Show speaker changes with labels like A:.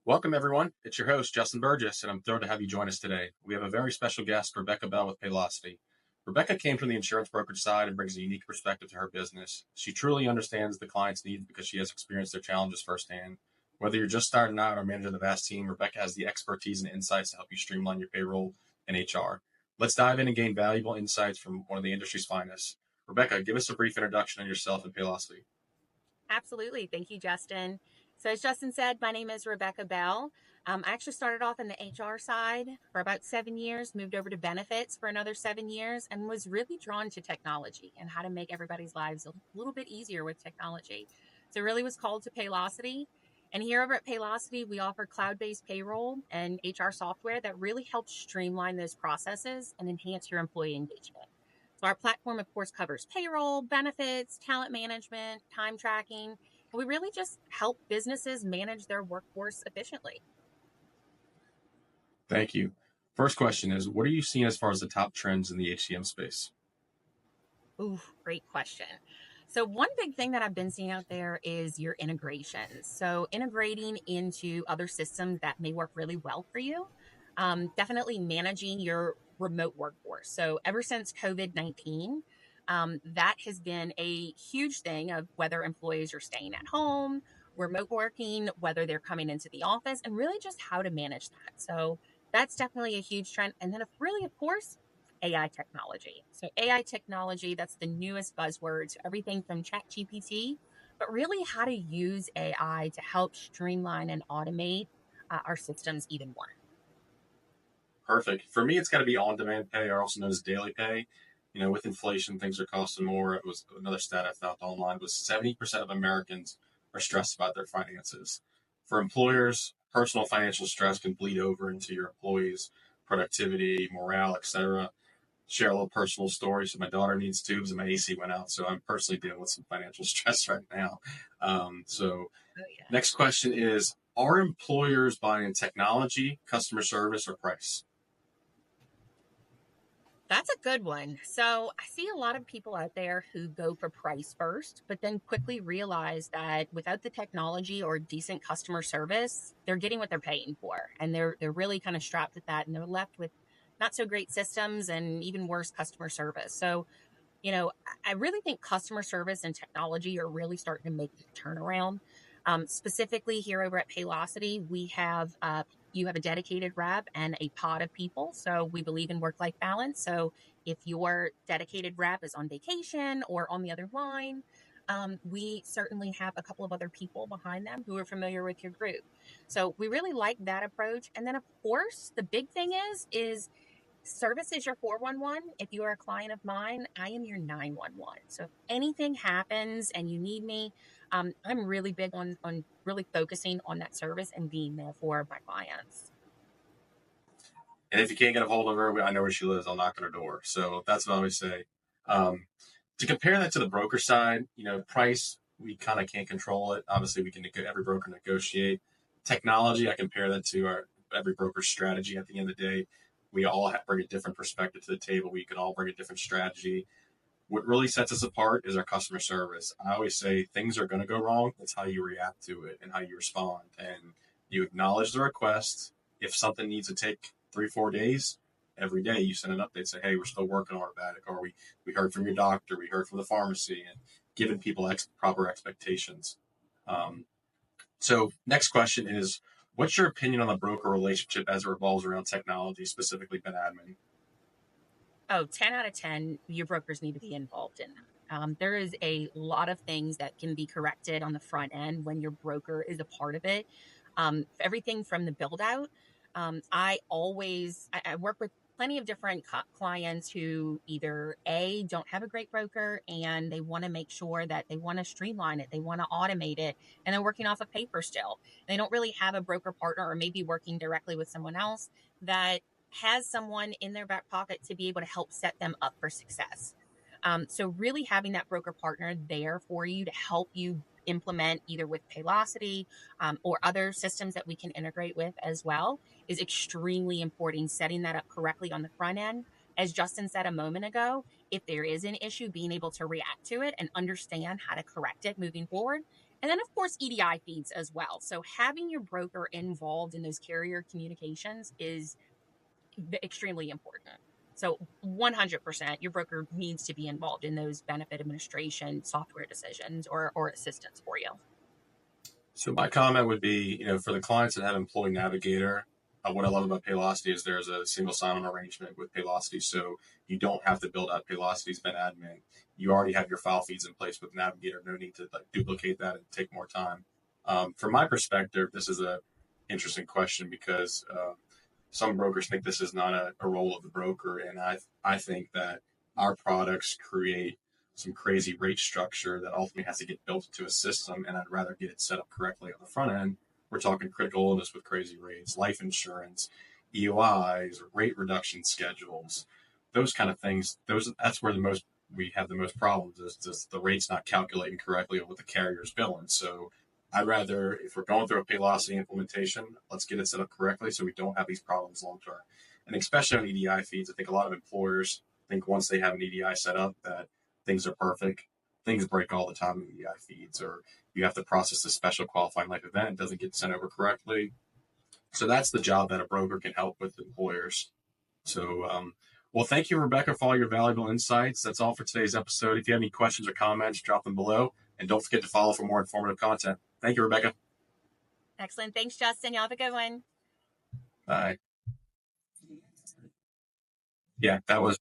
A: Welcome, everyone. It's your host, Justin Burgess, and I'm thrilled to have you join us today. We have a very special guest, Rebecca Bell with Paylocity. Rebecca came from the insurance brokerage side and brings a unique perspective to her business. She truly understands the client's needs because she has experienced their challenges firsthand. Whether you're just starting out or managing a vast team, Rebecca has the expertise and insights to help you streamline your payroll and HR. Let's dive in and gain valuable insights from one of the industry's finest. Rebecca, give us a brief introduction on yourself and Paylocity.
B: Absolutely. Thank you, Justin. So as Justin said, my name is Rebecca Bell. I actually started off in the HR side for about 7 years, moved over to benefits for another 7 years, and was really drawn to technology and how to make everybody's lives a little bit easier with technology. So really was called to Paylocity. And here over at Paylocity, we offer cloud-based payroll and HR software that really helps streamline those processes and enhance your employee engagement. So our platform, of course, covers payroll, benefits, talent management, time tracking. And we really just help businesses manage their workforce efficiently.
A: Thank you. First question is, what are you seeing as far as the top trends in the HCM space?
B: Ooh, great question. So one big thing that I've been seeing out there is your integrations. So integrating into other systems that may work really well for you. Definitely managing your remote workforce. So ever since COVID-19, that has been a huge thing of whether employees are staying at home, remote working, whether they're coming into the office, and really just how to manage that. So that's definitely a huge trend. And then, really, of course, AI technology. So AI technology, that's the newest buzzword. So everything from ChatGPT, but really how to use AI to help streamline and automate our systems even more.
A: Perfect. For me, it's got to be on-demand pay, or also known as daily pay. You know, with inflation, things are costing more. It was another stat I found online was 70% of Americans are stressed about their finances. For employers, personal financial stress can bleed over into your employees' productivity, morale, etc. Share a little personal story. So my daughter needs tubes and my AC went out. So I'm personally dealing with some financial stress right now.
B: Oh, yeah.
A: Next question is, are employers buying technology, customer service, or price?
B: That's a good one. So I see a lot of people out there who go for price first, but then quickly realize that without the technology or decent customer service, they're getting what they're paying for. And they're really kind of strapped at that, and they're left with not so great systems and even worse customer service. So, I really think customer service and technology are really starting to make the turnaround. Specifically here over at Paylocity, we have you have a dedicated rep and a pod of people. So we believe in work-life balance. So if your dedicated rep is on vacation or on the other line, we certainly have a couple of other people behind them who are familiar with your group. So we really like that approach. And then of course, the big thing is service is your 411. If you are a client of mine, I am your 911. So if anything happens and you need me, I'm really big on really focusing on that service and being there for my clients.
A: And if you can't get a hold of her, I know where she lives. I'll knock on her door. So that's what I always say. To compare that to the broker side, price, we kind of can't control it. Obviously, we can every broker negotiate. Technology, I compare that to every broker's strategy. At the end of the day, we all bring a different perspective to the table. We can all bring a different strategy. What really sets us apart is our customer service. I always say things are going to go wrong. It's how you react to it and how you respond. And you acknowledge the request. If something needs to take 3-4 days, every day you send an update, say, hey, we're still working on it, or we heard from your doctor, we heard from the pharmacy, and giving people proper expectations. So next question is, what's your opinion on the broker relationship as it revolves around technology, specifically Ben Admin?
B: Oh, 10 out of 10, your brokers need to be involved in that. There is a lot of things that can be corrected on the front end when your broker is a part of it. Everything from the build out. I work with plenty of different clients who either don't have a great broker and they want to make sure that they want to streamline it, they want to automate it, and they're working off of paper still. They don't really have a broker partner, or maybe working directly with someone else that has someone in their back pocket to be able to help set them up for success. So really having that broker partner there for you to help you implement either with Paylocity or other systems that we can integrate with as well is extremely important. Setting that up correctly on the front end. As Justin said a moment ago, if there is an issue, being able to react to it and understand how to correct it moving forward And then, of course, EDI feeds as well. So having your broker involved in those carrier communications is extremely important. So 100%, your broker needs to be involved in those benefit administration software decisions or assistance for you.
A: So my comment would be, for the clients that have Employee Navigator, what I love about Paylocity is there's a single sign-on arrangement with Paylocity, so you don't have to build out Paylocity's Ben admin. You already have your file feeds in place with Navigator. No need to duplicate that and take more time. From my perspective, this is a interesting question because some brokers think this is not a role of the broker, and I think that our products create some crazy rate structure that ultimately has to get built into a system, and I'd rather get it set up correctly on the front end. We're talking critical illness with crazy rates, life insurance, EOIs, rate reduction schedules, those kind of things. That's where we have the most problems is just the rates not calculating correctly with the carrier's billing. So I'd rather, if we're going through a Paylocity implementation, let's get it set up correctly so we don't have these problems long term. And especially on EDI feeds, I think a lot of employers think once they have an EDI set up that things are perfect. Things break all the time in EDI feeds, or you have to process a special qualifying life event, it doesn't get sent over correctly. So that's the job that a broker can help with employers. So, well, thank you, Rebecca, for all your valuable insights. That's all for today's episode. If you have any questions or comments, drop them below. And don't forget to follow for more informative content. Thank you, Rebecca.
B: Excellent. Thanks, Justin. Y'all have a good one.
A: Bye. Yeah, that was